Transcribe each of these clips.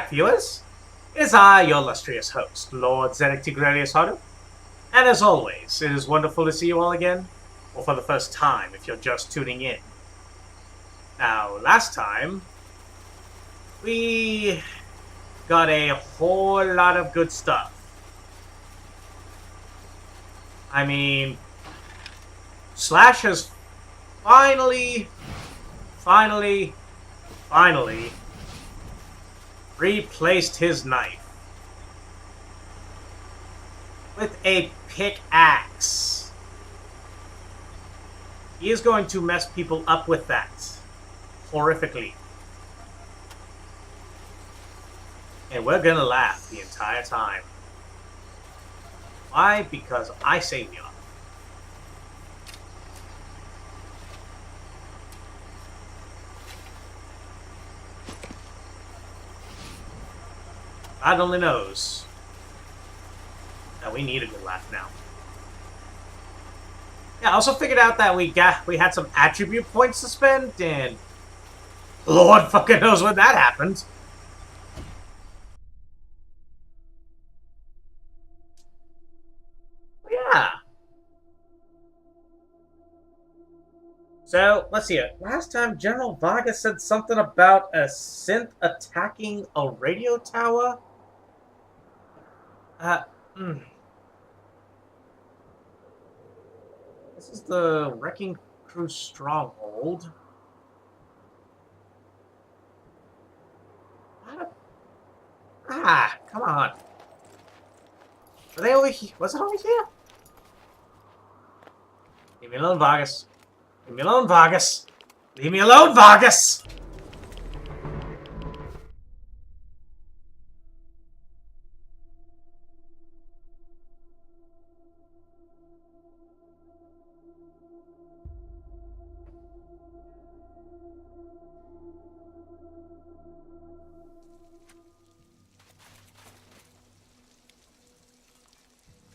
back, viewers. It is I, your illustrious host, Lord Zedek Tigrelius Hardu. And as always, it is wonderful to see you all again, or for the first time if you're just tuning in. Now, last time, we got a whole lot of good stuff. I mean, Slash has finally replaced his knife with a pickaxe. He is going to mess people up with that horrifically. And we're gonna laugh the entire time. Why? Because I say we are. God only knows that we need a good laugh now. Yeah, I also figured out that we had some attribute points to spend, and Lord fucking knows when that happened. Yeah. So, let's see it. Last time, General Vargas said something about a synth attacking a radio tower. This is the Wrecking Crew stronghold. Come on. Are they over here? Was it over here? Leave me alone, Vargas. Leave me alone, Vargas. Leave me alone, Vargas!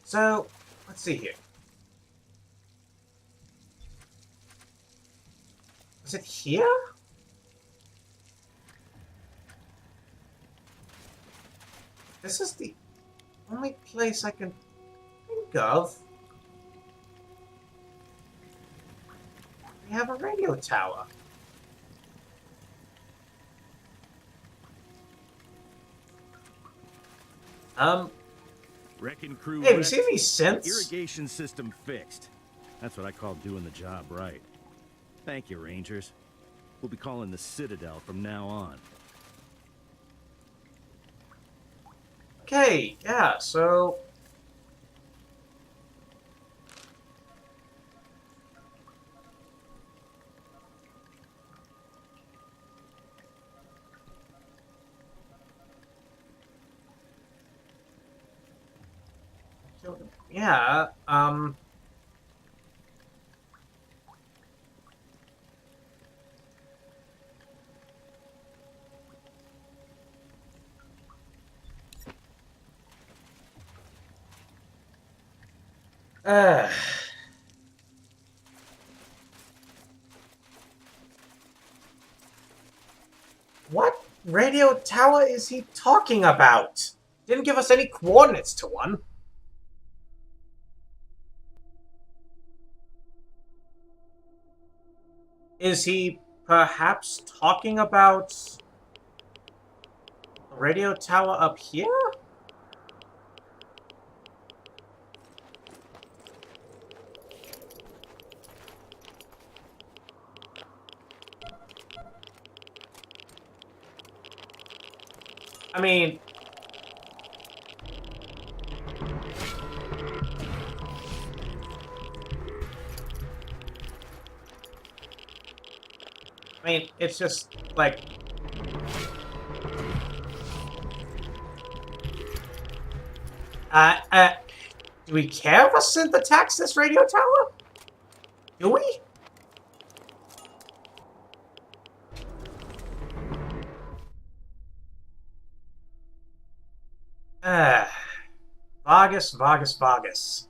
So, let's see here. Is it here? This is the only place I can think of. We have a radio tower. Wrecking crew. Hey, have you seen any synths? Irrigation system fixed. That's what I call doing the job right. Thank you, Rangers. We'll be calling the Citadel from now on. Okay, yeah, so... Yeah, What radio tower is he talking about? Didn't give us any coordinates to one. Is he perhaps talking about the radio tower up here? I mean... it's just, like... Do we care if a synth attacks this radio tower? Do we? Vargas.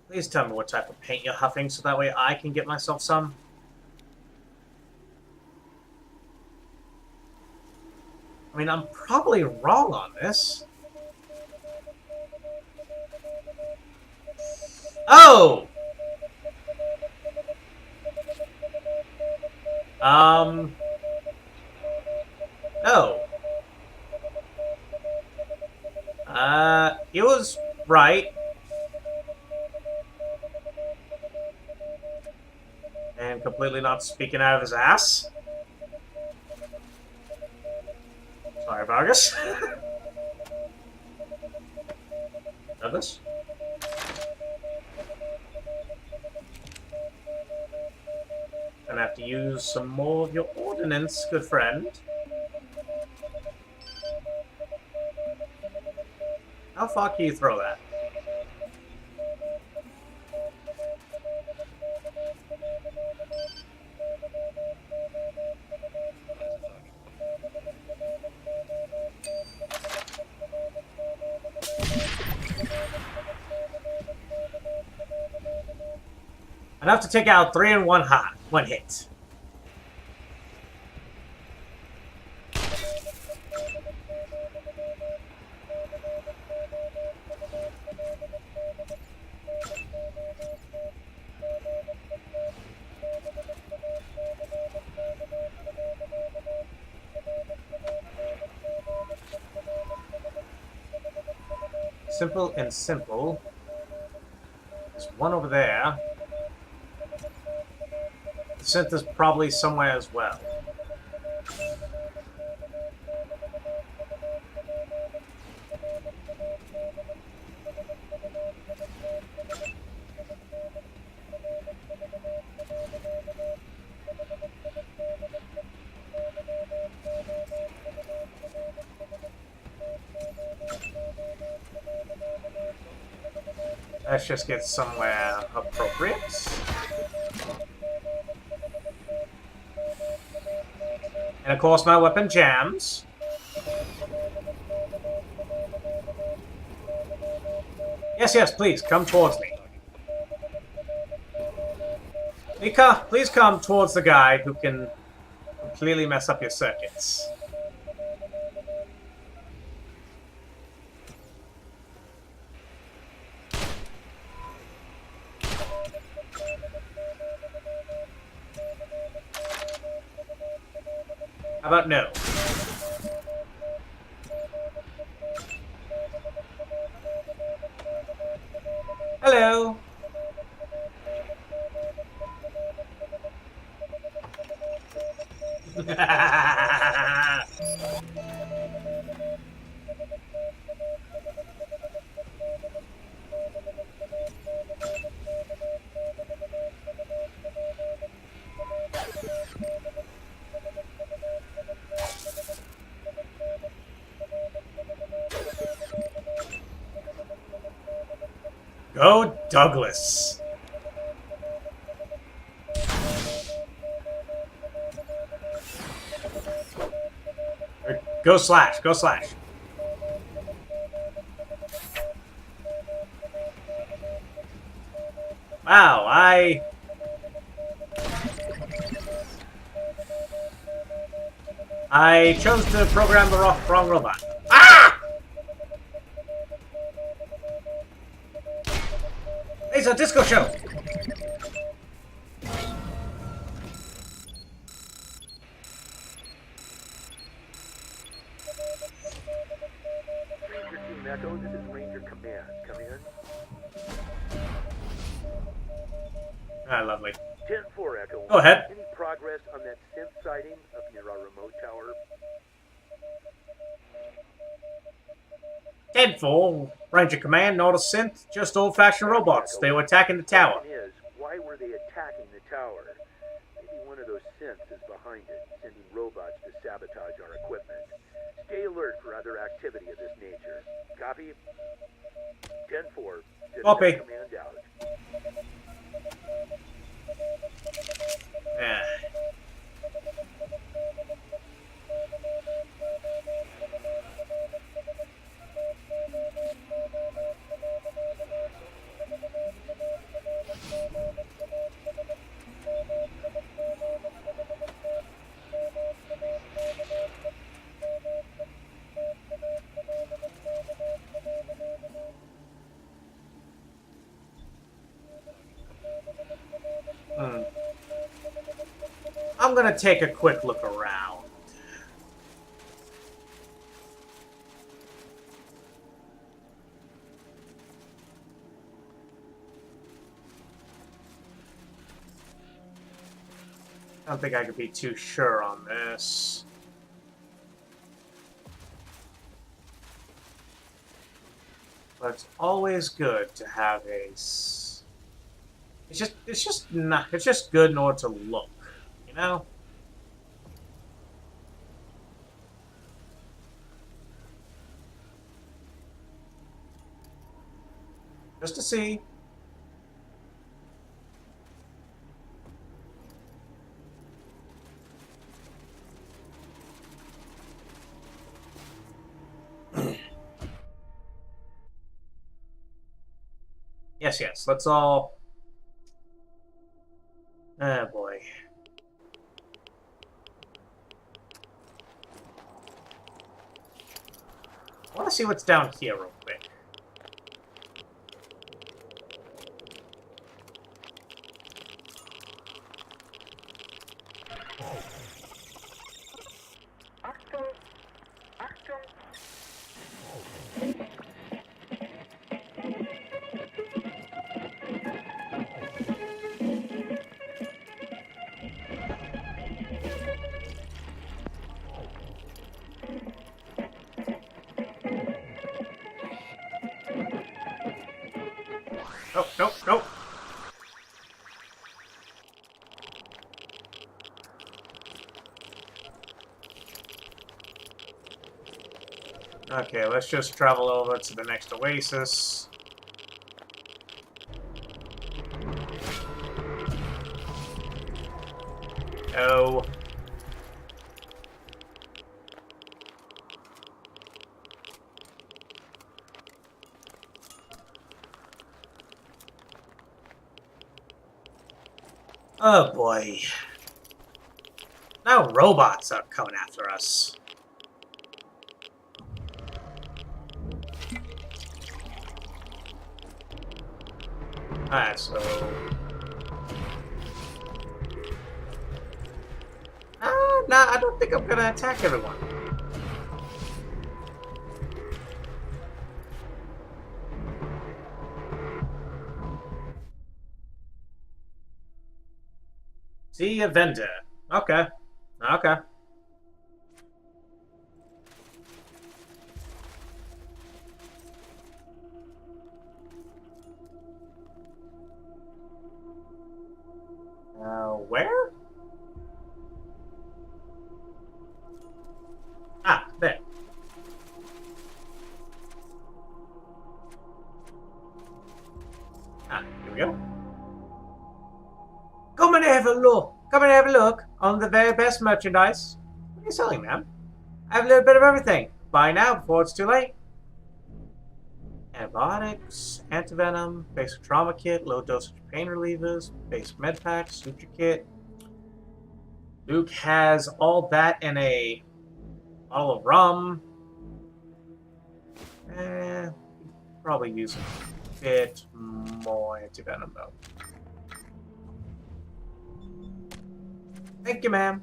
Please tell me what type of paint you're huffing so that way I can get myself some. I mean, I'm probably wrong on this. Oh! No. He was right. And completely not speaking out of his ass. Sorry, Vargas. Douglas? Gonna have to use some more of your ordnance, good friend. How far can you throw that? Enough to take out 3 in one hit. Simple and simple. There's one over there. The synth is probably somewhere as well. Let's just get somewhere appropriate. And of course my weapon jams. Yes, yes, please, come towards me. Mika, please come towards the guy who can completely mess up your circuits. How about no? Hello. Go Douglas. Go Slash, go Slash. Wow, I chose to program the wrong robot. Ah! It's a disco show! Ranger Team Echo, this is Ranger Command. Come in. Ah, lovely. 10-4 Echo. Go ahead. Any progress on that synth sighting up near our remote tower? 10-4, Ranger Command, not a synth, just old-fashioned robots. They were attacking the tower. The question is, why were they attacking the tower? Maybe one of those synths is behind it, sending robots to sabotage our equipment. Stay alert for other activity of this nature. Copy? 10-4. Copy. Command out. Yeah. I'm gonna take a quick look around. I don't think I could be too sure on this. But it's always good to have a. It's just good in order to look, you know. Just to see. Yes, let's all... Oh, boy. I want to see what's down here real quick. Nope. Okay, let's just travel over to the next oasis. Oh. Oh boy. Now robots are coming after us. Alright, so... Nah, I don't think I'm gonna attack everyone. See a vendor. Okay. Okay. Where? Ah, there. Ah, here we go. Come and have a look. Come and have a look on the very best merchandise. What are you selling, ma'am? I have a little bit of everything. Buy now before it's too late. Antibiotics, antivenom, basic trauma kit, low dosage pain relievers, basic med pack, suture kit. Luke has all that in a bottle of rum. Probably use a bit more antivenom though. Thank you, ma'am.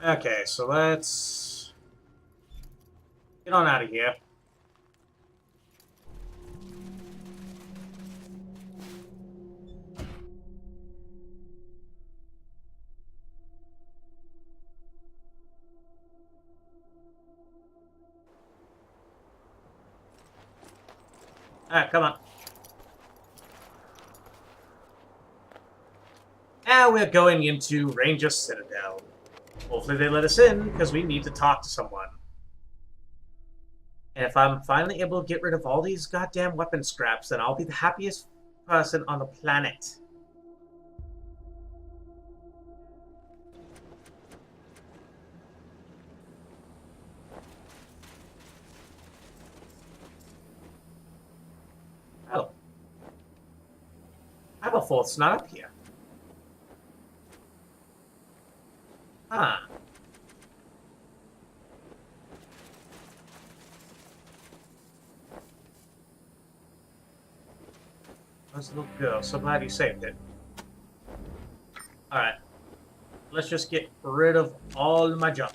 Okay, so let's get on out of here. Alright, come on. Now we're going into Ranger Citadel. Hopefully they let us in, because we need to talk to someone. And if I'm finally able to get rid of all these goddamn weapon scraps, then I'll be the happiest person on the planet. 4th's not up here. Huh. Where's the little girl? So glad you saved it. Alright. Let's just get rid of all my junk.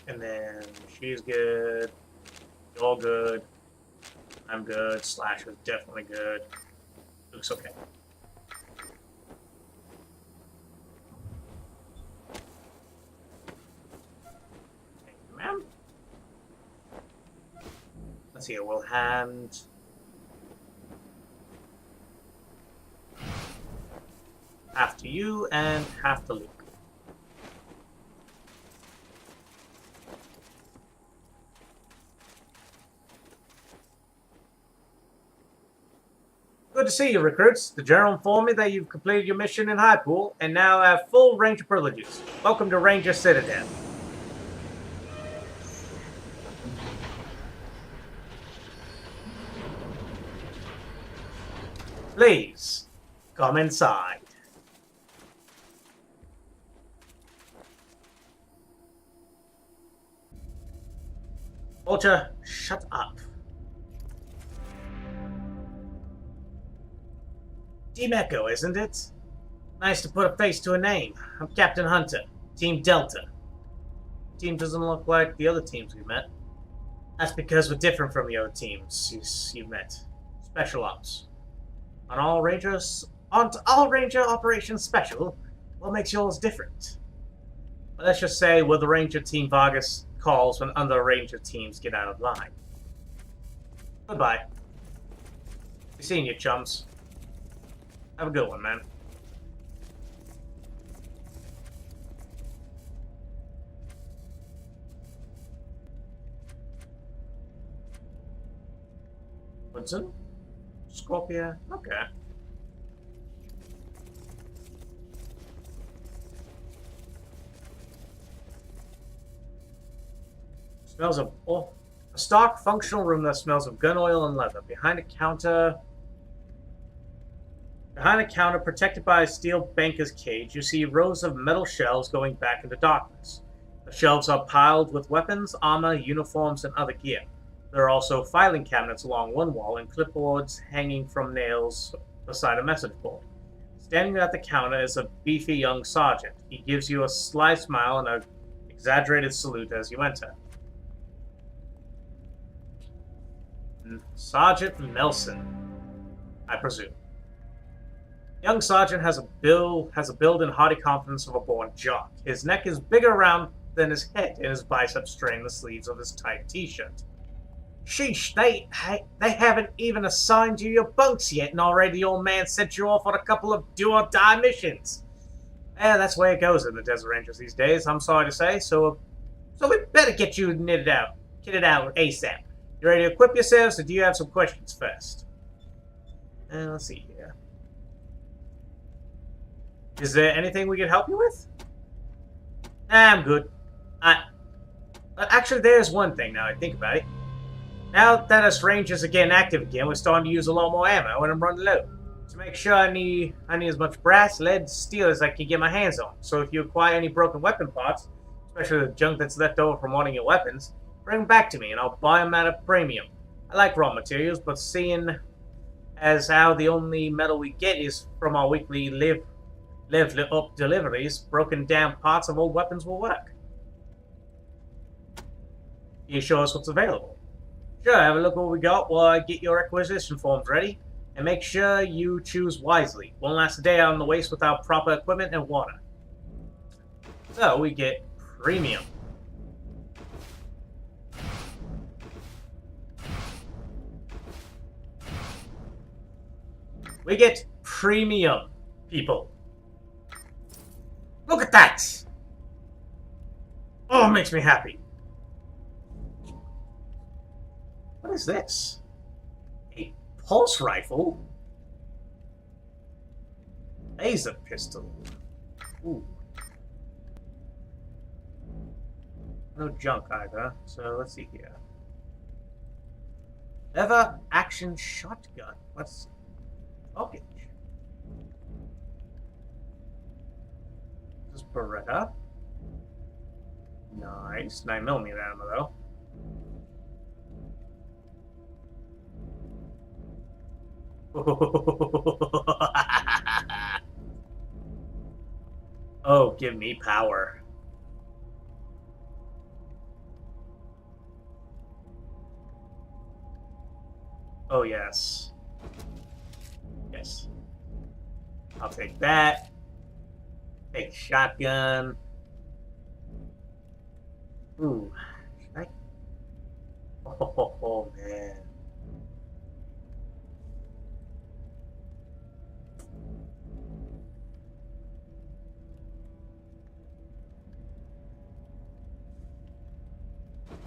And then she's good. You're good. I'm good. Slash was definitely good. Looks okay. Thank you, ma'am. Let's see. We'll hand half to you and half to Luke. Good to see you, recruits. The General informed me that you've completed your mission in High Pool and now have full Ranger privileges. Welcome to Ranger Citadel. Please, come inside. Vulture, shut up. Team Echo, isn't it? Nice to put a face to a name. I'm Captain Hunter, Team Delta. Team doesn't look like the other teams we've met. That's because we're different from the other teams you've met. Special Ops. Aren't all Ranger operations special? What makes yours different? Well, let's just say we're the Ranger Team Vargas calls when other Ranger teams get out of line. Goodbye. Be seeing you, chums. Have a good one, man. Woodson? Scorpio? Okay. Smells of a stock functional room that smells of gun oil and leather. Behind a counter protected by a steel banker's cage, you see rows of metal shelves going back into darkness. The shelves are piled with weapons, armor, uniforms, and other gear. There are also filing cabinets along one wall and clipboards hanging from nails beside a message board. Standing at the counter is a beefy young sergeant. He gives you a sly smile and an exaggerated salute as you enter. Sergeant Nelson, I presume. Young Sergeant has a build and hearty confidence of a born jock. His neck is bigger around than his head, and his biceps strain the sleeves of his tight t-shirt. Sheesh, they haven't even assigned you your bunks yet, and already the old man sent you off on a couple of do-or-die missions. Yeah, that's the way it goes in the Desert Rangers these days, I'm sorry to say, so we better get you kitted out ASAP. You ready to equip yourselves, or do you have some questions first? Let's see here. Is there anything we can help you with? Nah, I'm good. Actually, there's one thing now I think about it. Now that us Rangers are getting active again, we're starting to use a lot more ammo and I'm running low. To make sure I need as much brass, lead, steel as I can get my hands on. So if you acquire any broken weapon parts, especially the junk that's left over from wanting your weapons, bring them back to me and I'll buy them at a premium. I like raw materials, but seeing as how the only metal we get is from our weekly live up deliveries, broken down parts of old weapons will work. Can you show us what's available? Sure, have a look what we got while I get your acquisition forms ready. And make sure you choose wisely. Won't last a day out on the waste without proper equipment and water. So we get premium. We get premium, people. Look at that! Oh, it makes me happy. What is this? A pulse rifle? Laser pistol. Ooh. No junk either, so let's see here. Lever action shotgun. What's okay? This is Beretta. Nice. 9mm ammo though. Oh, give me power. Oh, yes. Yes. I'll take that. Take shotgun. Ooh. Should I? Oh, man.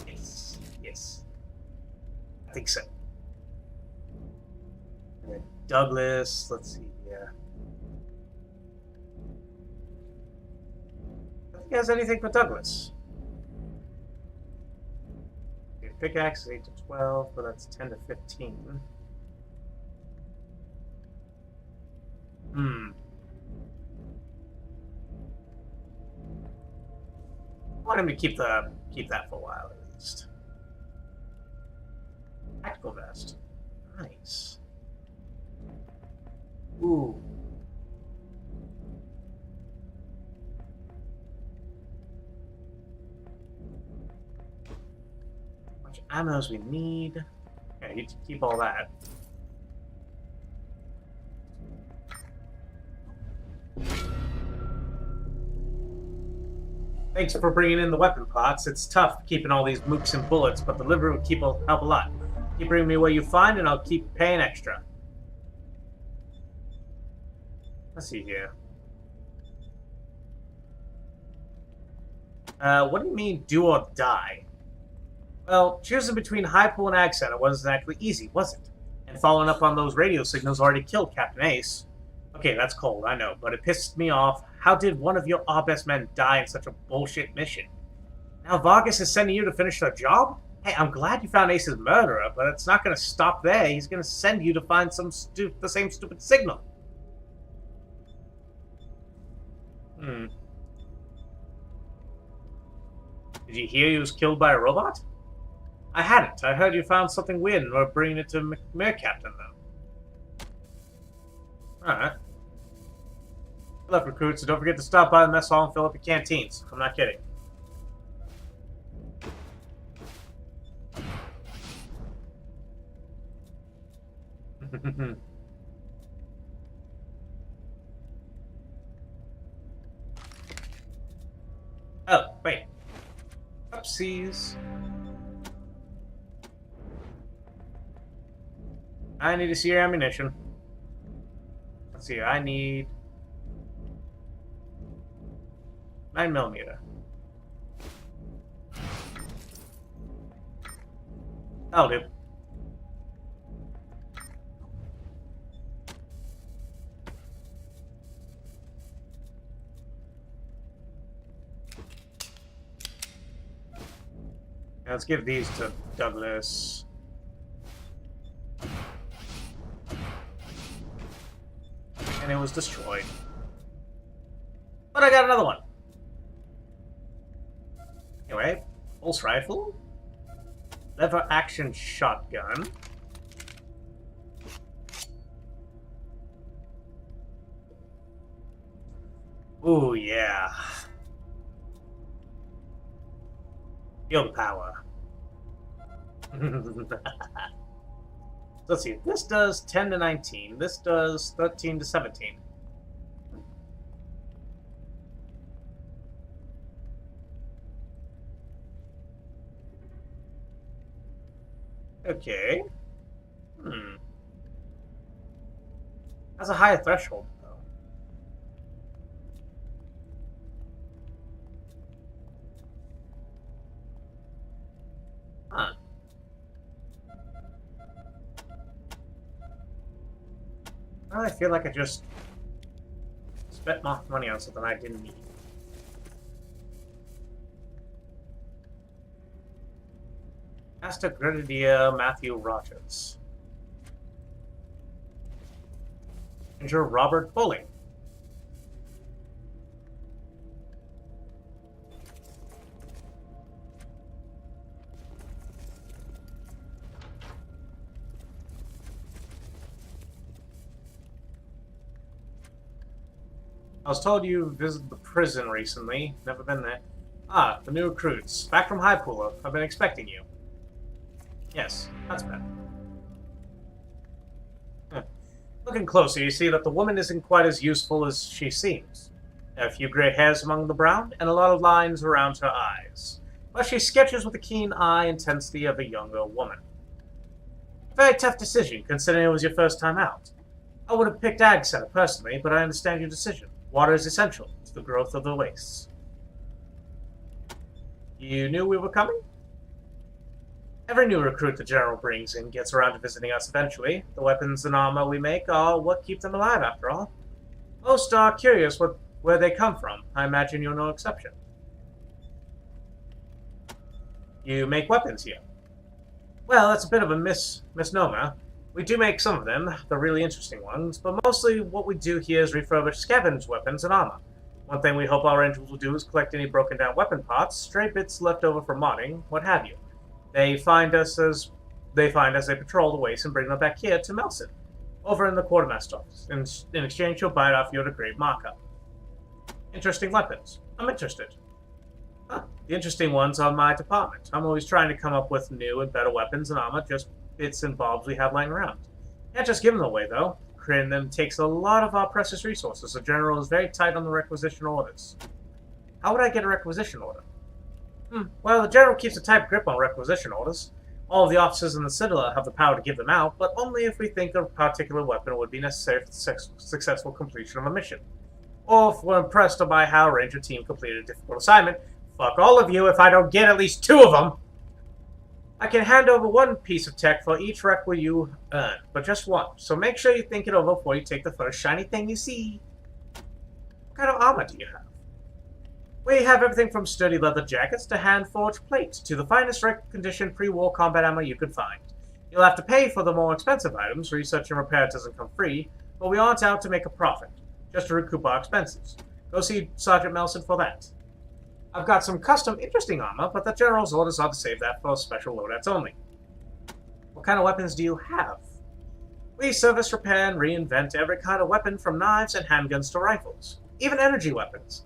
Yes. Yes. I think so. And then Douglas. Let's see. Yeah. I think he has anything for Douglas. Okay, pickaxe is 8 to 12, but that's 10 to 15. I want him to keep that for a while at least. Tactical vest. Nice. Ooh. Much ammo as we need. Okay, you keep all that. Thanks for bringing in the weapon pots. It's tough keeping all these mooks and bullets, but the liver would help a lot. Keep bringing me what you find, and I'll keep paying extra. Let's see here. What do you mean, do or die? Well, choosing between Hypo and Ag Center wasn't exactly easy, was it? And following up on those radio signals already killed Captain Ace. Okay, that's cold, I know, but it pissed me off. How did one of our best men die in such a bullshit mission? Now Vargas is sending you to finish the job? Hey, I'm glad you found Ace's murderer, but it's not going to stop there. He's going to send you to find the same stupid signal. Did you hear he was killed by a robot? I hadn't. I heard you found something weird and were bringing it to Mayor Captain, though. Alright. Good luck, recruits, and don't forget to stop by the mess hall and fill up your canteens. I'm not kidding. Oh, wait. Oopsies. I need to see your ammunition. Let's see, I need 9mm. That'll do. Now let's give these to Douglas. And it was destroyed. But I got another one. Anyway, pulse rifle. Lever action shotgun. Ooh, yeah. Field power. Let's see. This does 10 to 19. This does 13 to 17. Okay. Has a higher threshold, though. Huh. Well, I feel like I just spent more money on something I didn't need. Master Grenadier Matthew Rogers. Ranger Robert Bowling. I was told you visited the prison recently. Never been there. Ah, the new recruits. Back from High Pooler. I've been expecting you. Yes, that's better. Looking closer, you see that the woman isn't quite as useful as she seems. There are a few gray hairs among the brown, and a lot of lines around her eyes. But she sketches with the keen eye intensity of a younger woman. Very tough decision, considering it was your first time out. I would have picked Ag Center personally, but I understand your decision. Water is essential to the growth of the wastes. You knew we were coming? Every new recruit the General brings in gets around to visiting us eventually. The weapons and armor we make are what keep them alive, after all. Most are curious where they come from. I imagine you're no exception. You make weapons here. Well, that's a bit of a misnomer. We do make some of them, the really interesting ones, but mostly what we do here is refurbish scavenged weapons and armor. One thing we hope our rangers will do is collect any broken down weapon parts, stray bits left over from modding, what have you. They find us as they patrol the waste and bring them back here to Melson, over in the quartermaster office. In exchange, you'll buy it off you at a great markup. Interesting weapons. I'm interested. Huh. The interesting ones are my department. I'm always trying to come up with new and better weapons and armor, just bits and bobs we have lying around. Can't just give them away, though. Creating them takes a lot of our precious resources. The General is very tight on the requisition orders. How would I get a requisition order? Well, the General keeps a tight grip on requisition orders. All of the officers in the Citadel have the power to give them out, but only if we think a particular weapon would be necessary for the successful completion of a mission. Or if we're impressed by how a Ranger team completed a difficult assignment. Fuck all of you if I don't get at least 2 of them! I can hand over 1 piece of tech for each requi you earn, but just 1. So make sure you think it over before you take the first shiny thing you see. What kind of armor do you have? We have everything from sturdy leather jackets to hand-forged plates to the finest condition pre-war combat armor you could find. You'll have to pay for the more expensive items. Research and repair doesn't come free, but we aren't out to make a profit, just to recoup our expenses. Go see Sergeant Melson for that. I've got some custom interesting armor, but the General's orders are to save that for special loadouts only. What kind of weapons do you have? We service, repair, and reinvent every kind of weapon from knives and handguns to rifles. Even energy weapons.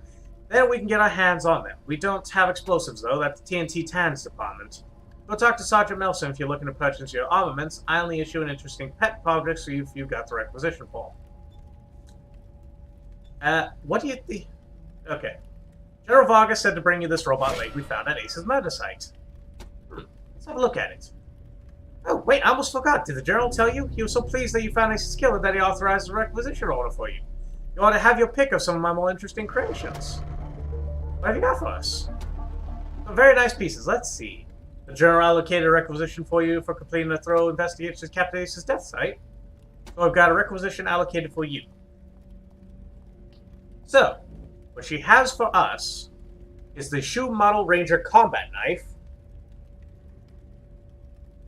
Then we can get our hands on them. We don't have explosives, though. That's the TNT Tans department. Go talk to Sergeant Melson if you're looking to purchase your armaments. I only issue an interesting pet project, so if you've got the requisition form. What do you think? Okay. General Vargas said to bring you this robot leg we found at Ace's murder site. Let's have a look at it. Oh, wait, I almost forgot. Did the General tell you? He was so pleased that you found Ace's killer that he authorized a requisition order for you. You ought to have your pick of some of my more interesting creations. What have you got for us? Some very nice pieces. Let's see. The General allocated a requisition for you for completing a thorough investigation of Captain Ace's death site. So I've got a requisition allocated for you. So, what she has for us is the Shoe Model Ranger Combat Knife.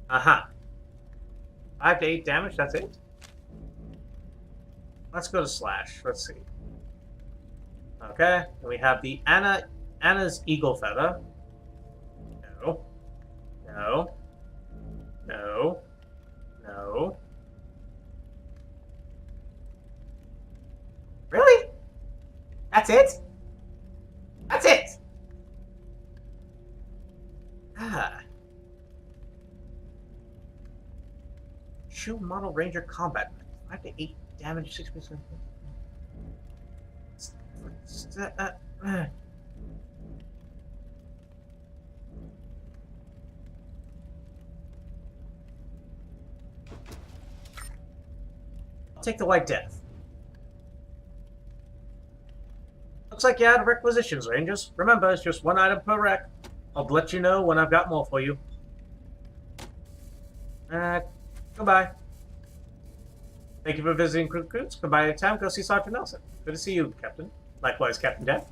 5 to 8 damage, that's it? Let's go to Slash. Let's see. Okay, and we have the Anna's Eagle Feather. No. No. No. No. Really? That's it? That's it! Shoe Model Ranger Combat. 5 to 8 damage, 6%. I'll take the White Death. Looks like you're out of requisitions, Rangers. Remember, it's just one item per rec. I'll let you know when I've got more for you. Goodbye. Thank you for visiting Recruits. Goodbye anytime. Go see Sergeant Nelson. Good to see you, Captain. Likewise, Captain Death.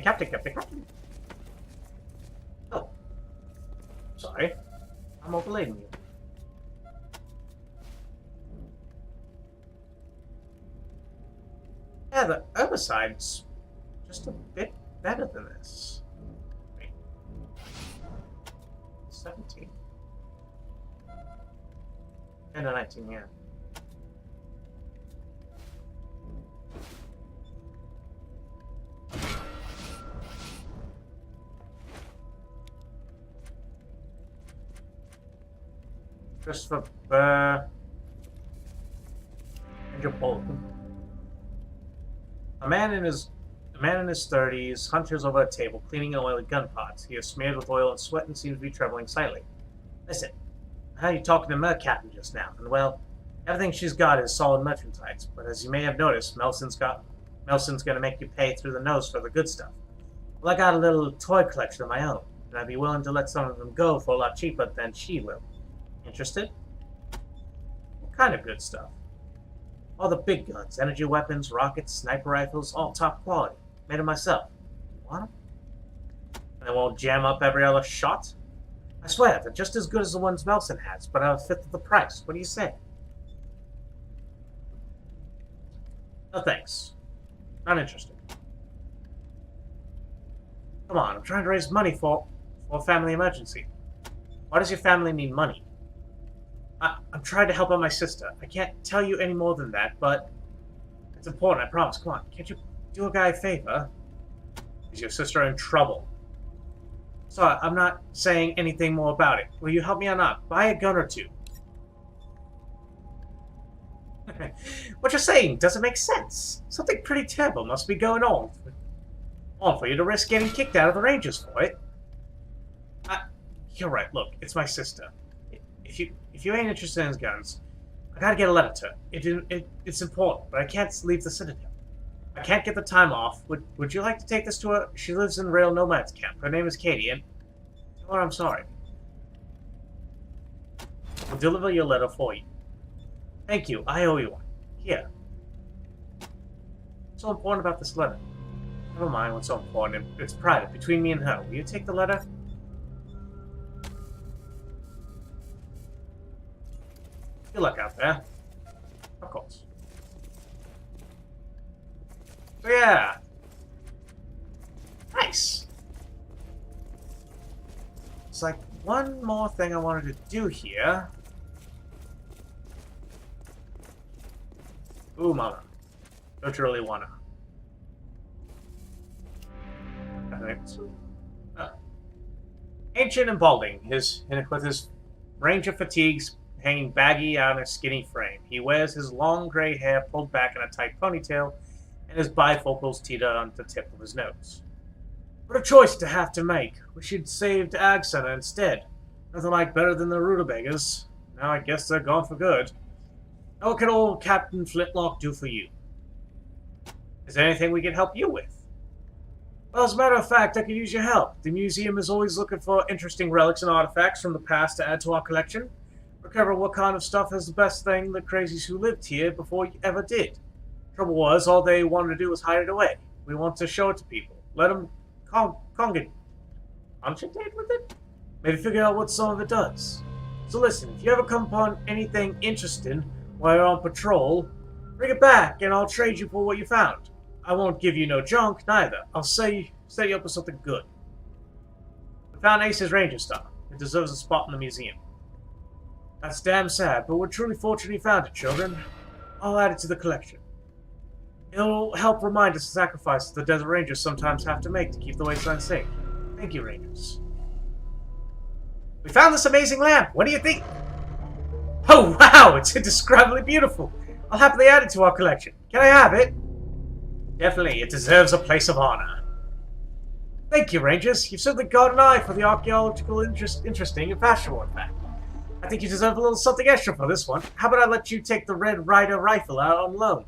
Captain. Oh. Sorry. I'm overladen you. Yeah, the herbicide's just a bit better than this. Wait. 17. And a 19, yeah. Christopher Burr. Andrew Bolton. A man in his 30s hunches over a table, cleaning an oily gun pot. He is smeared with oil and sweat and seems to be trembling slightly. Listen, I heard you talking to Mer Captain just now, and well, everything she's got is solid merchandise, but as you may have noticed, Melson's gonna make you pay through the nose for the good stuff. Well, I got a little toy collection of my own, and I'd be willing to let some of them go for a lot cheaper than she will. Interested? What kind of good stuff? All the big guns, energy weapons, rockets, sniper rifles, all top quality. Made them myself. Want them? And they won't jam up every other shot? I swear, they're just as good as the ones Melson has, but at a fifth of the price. What do you say? No thanks. Not interested. Come on, I'm trying to raise money for a family emergency. Why does your family need money? I'm trying to help out my sister. I can't tell you any more than that, but it's important, I promise. Come on, can't you do a guy a favor? Is your sister in trouble? Sorry, I'm not saying anything more about it. Will you help me or not? Buy a gun or two. What you're saying doesn't make sense. Something pretty terrible must be going on for you to risk getting kicked out of the Rangers for it. You're right, look, it's my sister. If you ain't interested in his guns, I gotta get a letter to her. It's important, but I can't leave the Citadel. I can't get the time off. Would you like to take this to her? She lives in Rail Nomads Camp. Her name is Katie, and tell her I'm sorry. I'll deliver your letter for you. Thank you. I owe you one. Here. What's so important about this letter? Never mind what's so important. It's private, between me and her. Will you take the letter? Good luck out there. Of course. So yeah. Nice. It's like one more thing I wanted to do here. Ooh, mama. Don't you really wanna? I think so. Ancient and balding, with his ranger fatigues hanging baggy on his skinny frame. He wears his long gray hair pulled back in a tight ponytail, and his bifocals teeter on the tip of his nose. What a choice to have to make. Wish he'd saved Ag Center instead. Nothing like better than the rutabagas. Now I guess they're gone for good. Now what can old Captain Flintlock do for you? Is there anything we can help you with? Well, as a matter of fact, I could use your help. The museum is always looking for interesting relics and artifacts from the past to add to our collection. Recover what kind of stuff has the best thing the crazies who lived here before you ever did. Trouble was, all they wanted to do was hide it away. We want to show it to people. Let them concentrate with it? Maybe figure out what some of it does. So listen, if you ever come upon anything interesting while you're on patrol, bring it back and I'll trade you for what you found. I won't give you no junk, neither. I'll set you up with something good. We found Ace's Ranger Star. It deserves a spot in the museum. That's damn sad, but we're truly fortunate you found it, children. I'll add it to the collection. It'll help remind us of the sacrifices the Desert Rangers sometimes have to make to keep the Wasteland safe. Thank you, Rangers. We found this amazing lamp! What do you think? Oh, wow! It's indescribably beautiful! I'll happily add it to our collection. Can I have it? Definitely, it deserves a place of honor. Thank you, Rangers. You've certainly got an eye for the archaeological interesting and fashionable, in fact. I think you deserve a little something extra for this one. How about I let you take the Red Rider rifle out on loan?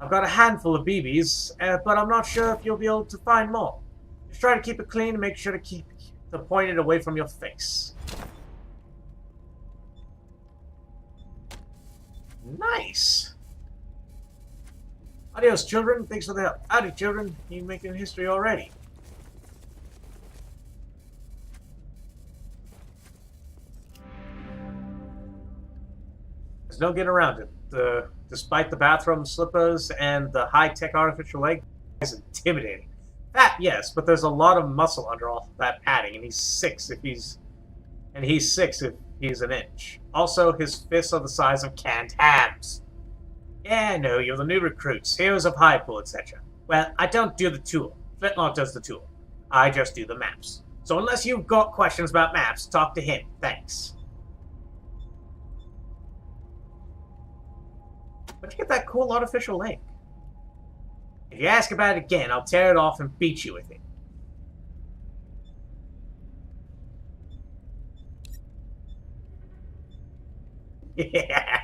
I've got a handful of BBs, but I'm not sure if you'll be able to find more. Just try to keep it clean and make sure to keep the pointed away from your face. Nice! Adios, children. Thanks for the help. Howdy, children. You're making history already. There's no getting around it. Despite the bathroom slippers and the high-tech artificial leg, it's intimidating. Fat, yes, but there's a lot of muscle under all that padding, and he's 6 if he's an inch. Also, his fists are the size of canned hams. Yeah, no, you're the new recruits, heroes of high pool, etc. Well, I don't do the tool. Flintlock does the tool. I just do the maps. So unless you've got questions about maps, talk to him. Thanks. Where'd you get that cool artificial leg? If you ask about it again, I'll tear it off and beat you with it. Yeah.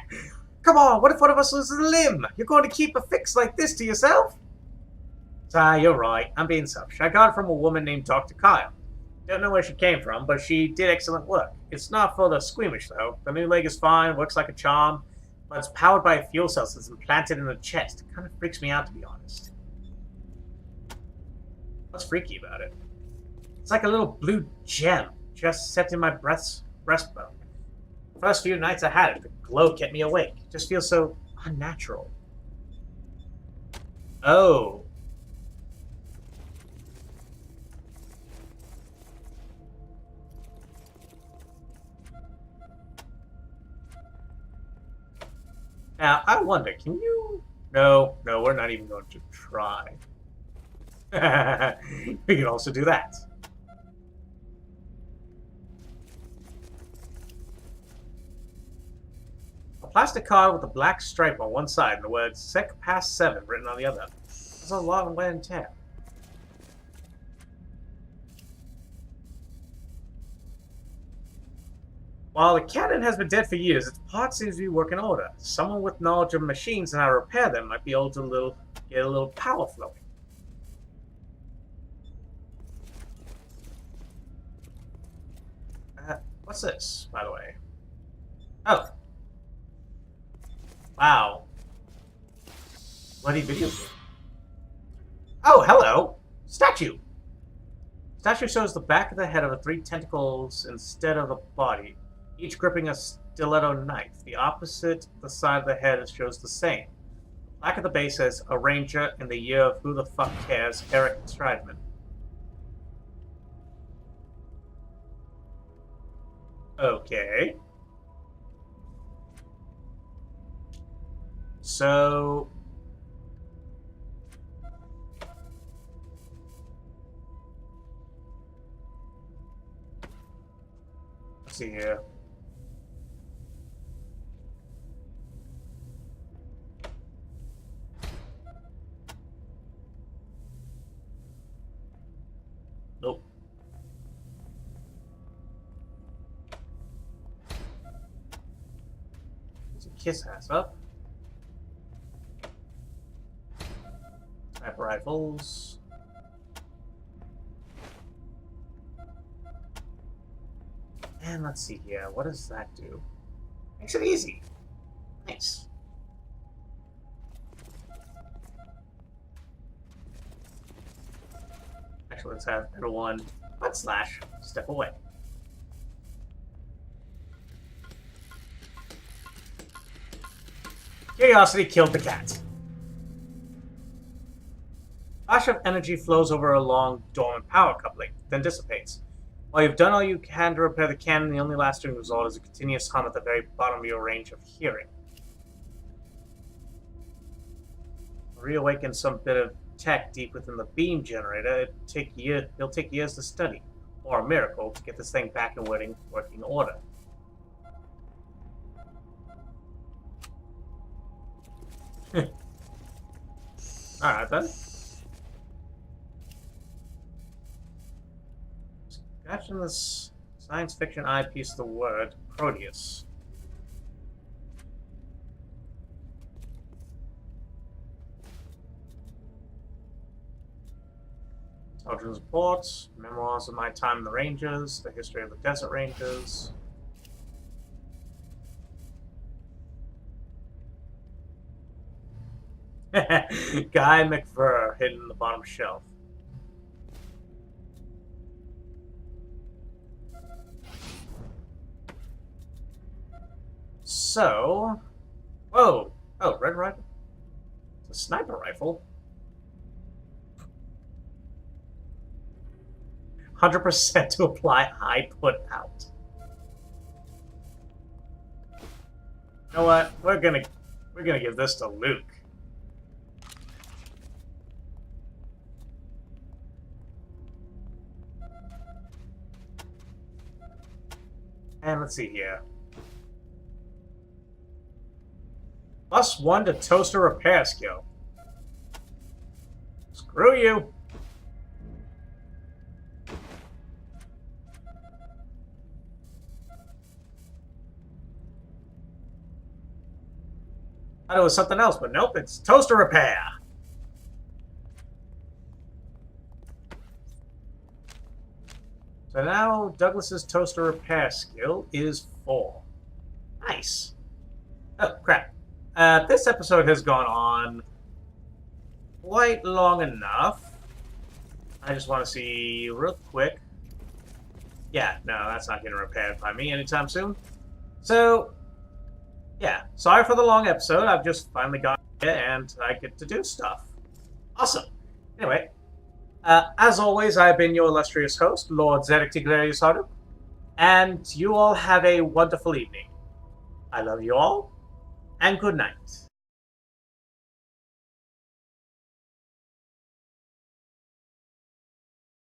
Come on, what if one of us loses a limb? You're going to keep a fix like this to yourself? You're right. I'm being selfish. I got it from a woman named Dr. Kyle. Don't know where she came from, but she did excellent work. It's not for the squeamish, though. The new leg is fine, works like a charm, but it's powered by a fuel cell that's implanted in the chest. It kind of freaks me out, to be honest. What's freaky about it? It's like a little blue gem just set in my breastbone. The first few nights I had it, the glow kept me awake. It just feels so unnatural. Oh. Now, I wonder, can you... No, we're not even going to try. We can also do that. A plastic card with a black stripe on one side and the words "Sec past 7" written on the other. That's a long wear and tear. While the cannon has been dead for years, its parts seem to be working order. Someone with knowledge of machines and how to repair them might be able to get a little power flowing. What's this, by the way? Oh. Wow. Bloody video game. Oh, hello! Statue! Statue shows the back of the head of the 3 tentacles instead of the body, each gripping a stiletto knife. The opposite the side of the head shows the same. The plaque at the base says, "A Ranger in the year of who the fuck cares, Eric Strideman." Okay. So... let's see here. Nope. Kiss ass up. Sniper rifles. And let's see here. What does that do? Makes it easy. Nice. Actually, let's have everyone / step away. Curiosity killed the cat. A flash of energy flows over a long, dormant power coupling, then dissipates. While you've done all you can to repair the cannon, the only lasting result is a continuous hum at the very bottom of your range of hearing. Reawaken some bit of tech deep within the beam generator. It'll take years to study, or a miracle to get this thing back in working order. Alright then. Caption this science fiction eyepiece of the word Proteus. Sergeant's reports, memoirs of my time in the Rangers, the history of the Desert Rangers. Guy McVer hidden in the bottom shelf. So, whoa, oh, red rifle. It's a sniper rifle. 100% to apply high put out. You know what? We're gonna give this to Luke. And let's see here. +1 to toaster repair skill. Screw you. I thought it was something else, but nope, it's toaster repair. So now Douglas's toaster repair skill is 4. Nice. Oh, crap. This episode has gone on quite long enough. I just want to see real quick. Yeah, no, that's not getting repaired by me anytime soon. So, yeah, sorry for the long episode. I've just finally got here and I get to do stuff. Awesome. Anyway, as always, I've been your illustrious host, Lord Zedek Tiglerius Hardu, and you all have a wonderful evening. I love you all, and good night.